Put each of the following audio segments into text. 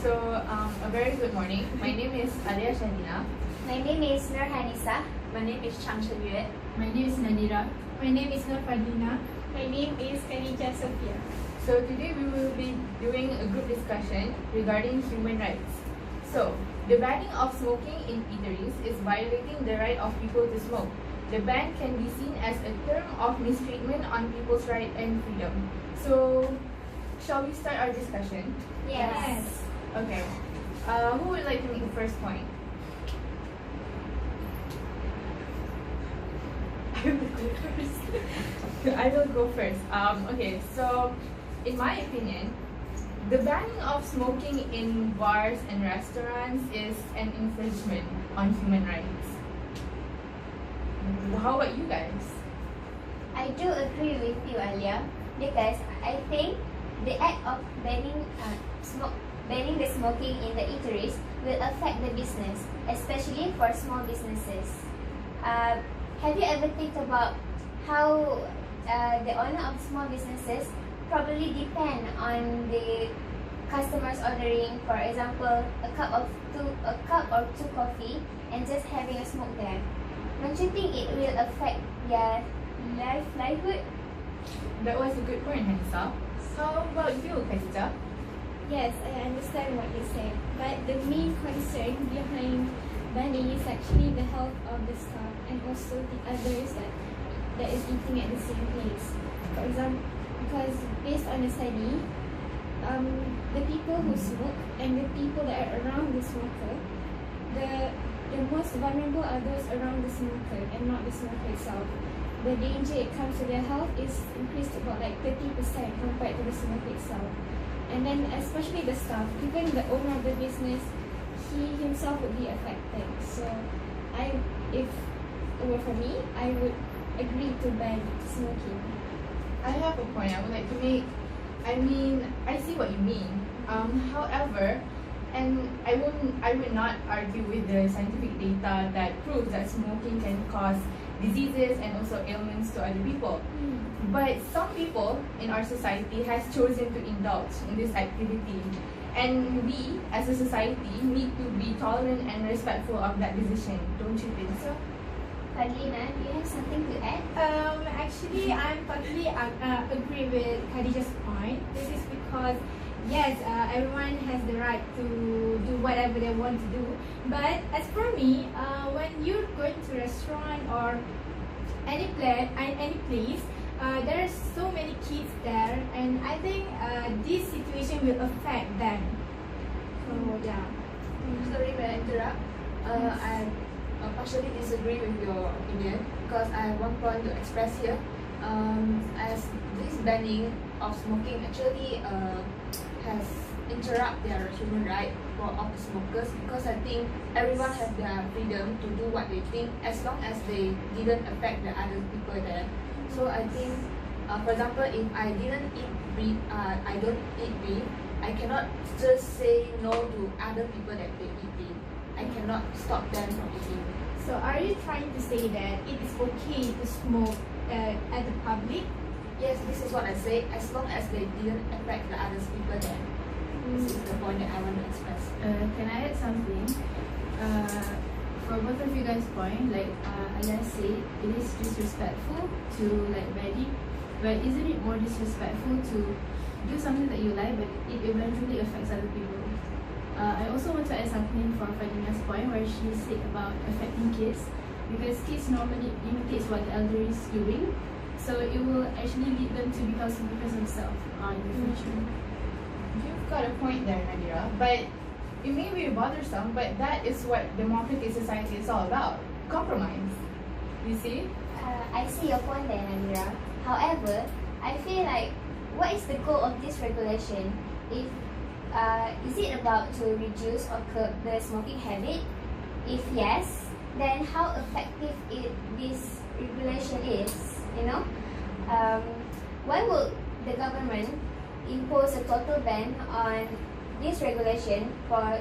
A very good morning. My name is Aliah Shahdina. My name is Nur Hanisah. My name is Chang Chen Yue. My name is Nadira. My name is Fadlina. My name is Khadijah Sofea. So today we will be doing a group discussion regarding human rights. So, the banning of smoking in eateries is violating the right of people to smoke. The ban can be seen as a term of mistreatment on people's right and freedom. So, shall we start our discussion? Yes. Okay. Who would like to make the first point? I will go first. Okay, so in my opinion, the banning of smoking in bars and restaurants is an infringement on human rights. How about you guys? I do agree with you, Aliah, because I think the act of banning the smoking in the eateries will affect the business, especially for small businesses. Have you ever think about how the owner of small businesses probably depend on the customers ordering, for example, a cup or two coffee and just having a smoke there? Don't you think it will affect their livelihood? That was a good point, Hanisah. How about you, Khadijah? Yes, I understand what you said, but the main concern behind banning is actually the health of the staff and also the others that is eating at the same place. For example, because based on a study, the people who smoke and the people that are around the smoker, the most vulnerable are those around the smoker and not the smoker itself. The danger it comes to their health is increased about like 30% compared to the smoker itself. And then especially the staff, even the owner of the business, he himself would be affected. So if it were for me, I would agree to ban smoking. I have a point I would like to make. I see what you mean. However, and I would not argue with the scientific data that proves that smoking can cause diseases and also ailments to other people. But some people in our society has chosen to indulge in this activity. And we, as a society, need to be tolerant and respectful of that decision. Don't you think so? Fadlina, do you have something to add? Actually, I'm totally agree with Khadijah's point. This is because, yes, everyone has the right to do whatever they want to do. But as for me, when you're going to a restaurant or any place, there are so many kids there, and I think this situation will affect them. So yeah. Sorry, may I interrupt? I partially disagree with your opinion because I have one point to express here. As this banning of smoking actually has interrupt their human right of the smokers, because I think everyone has their freedom to do what they think as long as they didn't affect the other people there. So I think, for example, if I didn't eat beef, I don't eat beef, I cannot just say no to other people that they eat beef. I cannot stop them from eating. So are you trying to say that it is okay to smoke at the public? Yes, this is what I say, as long as they didn't affect the other people there. This is the point that I want to express. Can I add something? For both of you guys' point, like Aliah said, it is disrespectful to like banning, but isn't it more disrespectful to do something that you like but it eventually affects other people? I also want to add something for Fadlina's point where she said about affecting kids, because kids normally imitate what the elder is doing, so it will actually lead them to become smokers themselves in the future. You've got a point there, Nadira, but it may be bothersome, but that is what democratic society is all about. Compromise. You see? I see your point there, Nadira. However, I feel like, what is the goal of this regulation? Is it about to reduce or curb the smoking habit? If yes, then how effective this regulation is? Why would the government impose a total ban on this regulation for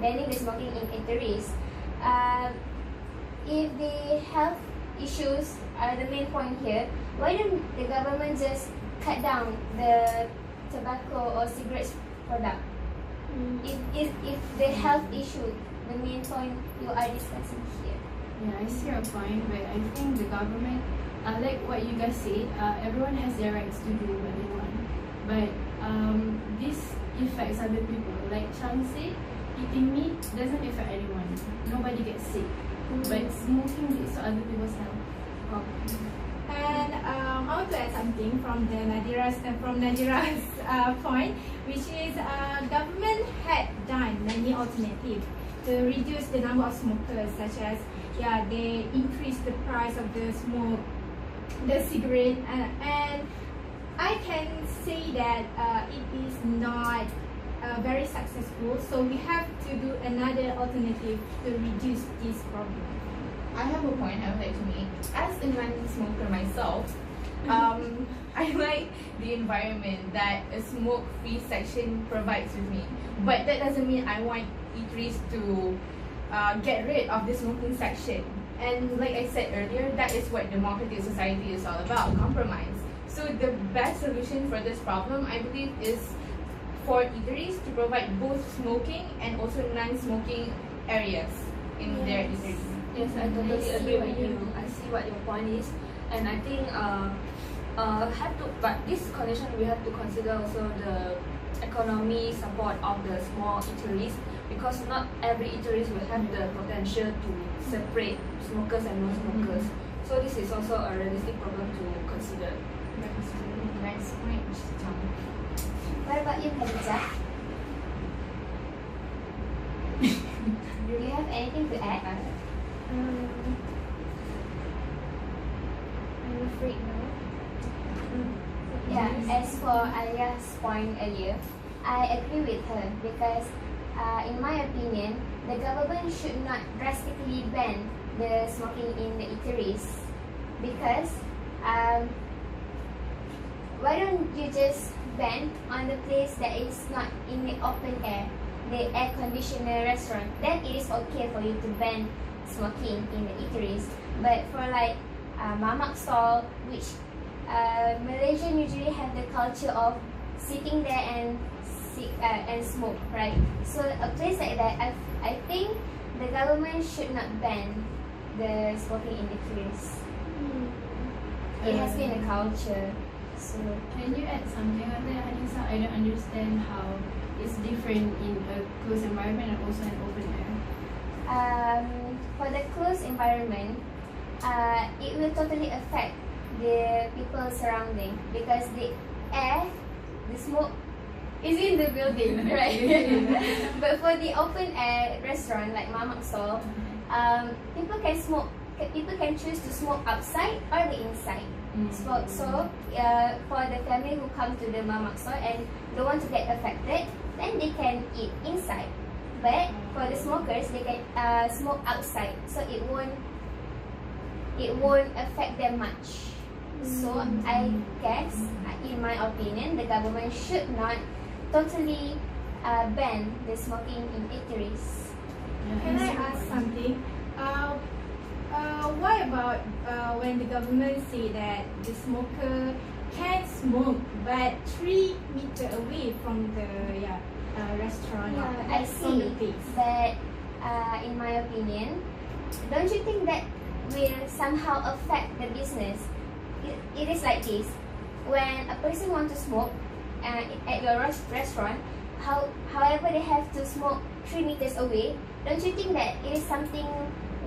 banning the smoking in eateries? If the health issues are the main point here, why don't the government just cut down the tobacco or cigarettes product? If the health issue, the main point you are discussing here. Yeah, I see your point, but I think the government, like what you guys said, everyone has their rights to do what they want. But this affects other people. Like Chang said, eating meat doesn't affect anyone. Nobody gets sick. But smoking leads to other people's health problems. And I want to add something from Nadira's point, which is government had done many alternatives to reduce the number of smokers, such as they increased the price of the cigarette, and I can say that it is not very successful. So we have to do another alternative to reduce this problem. I have a point I would like to make. As a non-smoker myself, I like the environment that a smoke-free section provides with me. But that doesn't mean I want eateries to get rid of the smoking section. And like I said earlier, that is what democratic society is all about, compromise. So the best solution for this problem, I believe, is for eateries to provide both smoking and also non-smoking areas in their eateries. Yes, I totally agree with you. I see what your point is, and I think but this condition we have to consider also the economy support of the small eateries, because not every eateries will have the potential to separate smokers and non-smokers. So this is also a realistic problem to consider. That's a really nice point, Chang. What about you, Khadijah? Do you have anything to add? I'm afraid no. Yeah, as for Aliah's point earlier, I agree with her because in my opinion, the government should not drastically ban the smoking in the eateries, because why don't you just ban on the place that is not in the open air, the air conditioner restaurant? Then it is okay for you to ban smoking in the eateries. But for like mamak stall, which Malaysian usually have the culture of sitting there and smoke, right? So a place like that, I think the government should not ban the smoking in the eateries. It has been a culture. So Can you add something on that, Hanisah? I don't understand how it's different in a closed environment and also an open air. For the closed environment, it will totally affect the people surrounding, because the air, the smoke is in the building, right? But for the open air restaurant like mamak stall, people can choose to smoke outside or the inside. So for the family who come to the mamak stall and don't want to get affected, then they can eat inside. But for the smokers, they can smoke outside, so it won't affect them much. So I guess, in my opinion, the government should not totally ban the smoking in eateries. Can I ask something? What about when the government say that the smoker can smoke but 3 meters away from the restaurant? I from the see. place? But in my opinion, don't you think that will somehow affect the business? It is like this: when a person wants to smoke at your restaurant, however they have to smoke 3 meters away, don't you think that it is something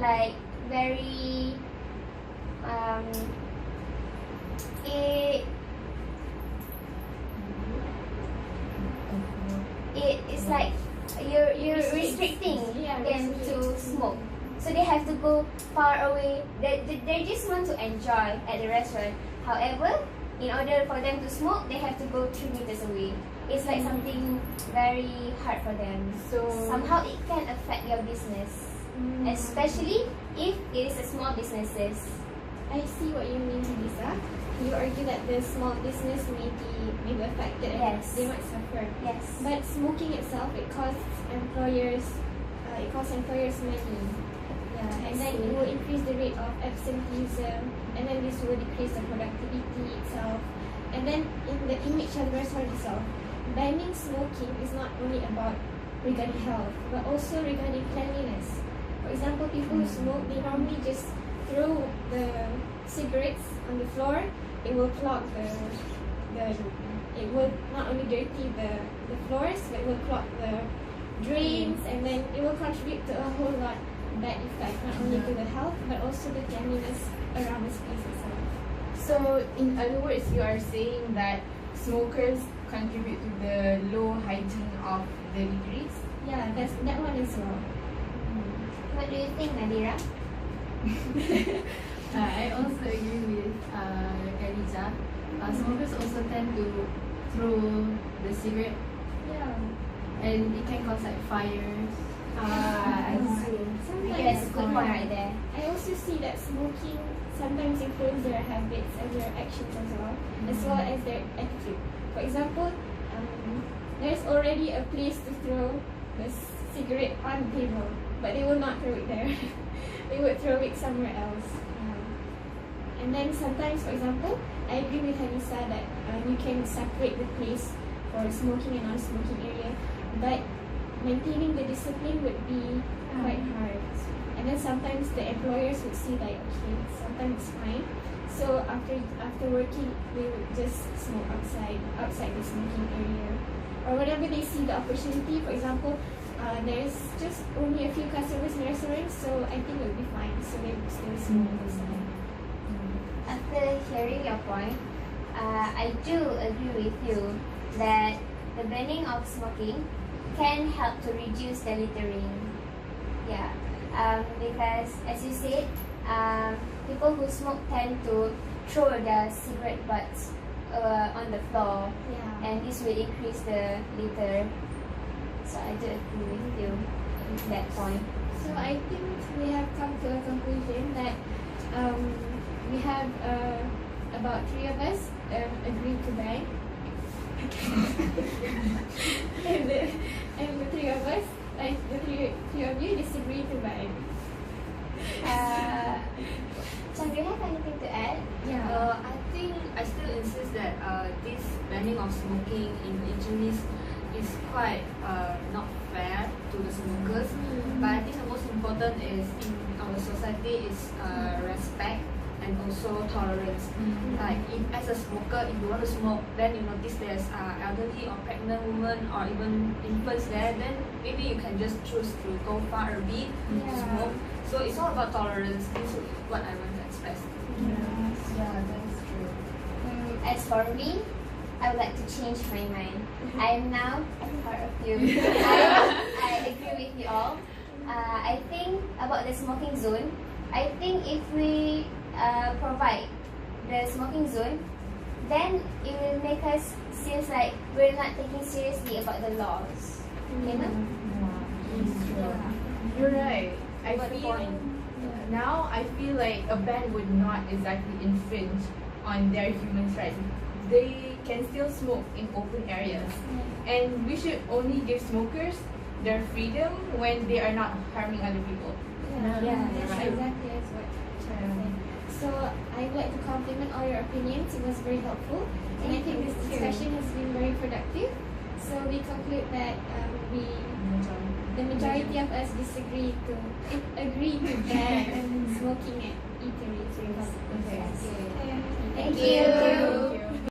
like very it's like you're restricting them to smoke, so they have to go far away. They just want to enjoy at the restaurant. However, in order for them to smoke, they have to go 3 meters away. It's like something very hard for them. So somehow it can affect your business, especially if it is a small businesses. I see what you mean, Lisa. You argue that the small business may be affected and Yes. they might suffer. Yes. But smoking itself, it costs employers money. Yeah, and then it will increase the rate of absenteeism, and then this will decrease the productivity itself. And then in the image of the restaurant itself, banning smoking is not only about regarding health, but also regarding cleanliness. For example, people who smoke, they normally just throw the cigarettes on the floor. It will clog it will not only dirty the floors, but it will clog the drains, and then it will contribute to a whole lot bad effect, not only to the health, but also the cleanliness around the space itself. So, in other words, you are saying that smokers contribute to the low hygiene of the eateries? Yeah, that's that one as well. What do you think, Nadira? I also agree with Khadijah. Smokers also tend to throw the cigarette, Yeah. and it can cause like fires. I see. Sometimes Yes, good point right there. I also see that smoking sometimes influence their habits and their actions as well as their attitude. For example, there's already a place to throw the cigarette on the table, but they will not throw it there. They would throw it somewhere else. And then sometimes, for example, I agree with Hanisah that you can separate the place for smoking and non-smoking area, but maintaining the discipline would be quite hard. And then sometimes the employers would see like, okay, sometimes it's fine. So after working, they would just smoke outside the smoking area, or whenever they see the opportunity. For example, there's just only a few customers in the restaurant, so I think it would be fine. So they would still smoke outside. After hearing your point, I do agree with you that the banning of smoking can help to reduce the littering. Yeah, because as you said, people who smoke tend to throw their cigarette butts on the floor, Yeah. and this will increase the litter. So I do agree with you with that point. So I think we have come to a conclusion that we have about 3 of us agreed to ban, and the 3 of us, like the three of you, disagree to ban. Chang, do you have anything to add? I think I still insist that this banning of smoking in eateries is quite not fair to the smokers. But I think the most important is in our society is respect and also tolerance. Like as a smoker, if you want to smoke, then you notice there's elderly or pregnant women or even infants there, then maybe you can just choose to go far a bit to smoke. So it's all about tolerance. This is what I want to express. Yeah, that's true. As for me, I would like to change my mind. I am now a part of you. I agree with you all. I think about the smoking zone. I think if we provide the smoking zone, then it will make us seems like we're not taking seriously about the laws. You know? You're right. I Got the feel point. now I feel like a ban would not exactly infringe on their human rights. They can still smoke in open areas, and we should only give smokers their freedom when they are not harming other people. Yeah, that's right. exactly as what Chang said. So I would like to compliment all your opinions. It was very helpful, and I think this discussion has been very productive. So we conclude that the majority of us agree to ban smoking at eateries. Okay. Thank you.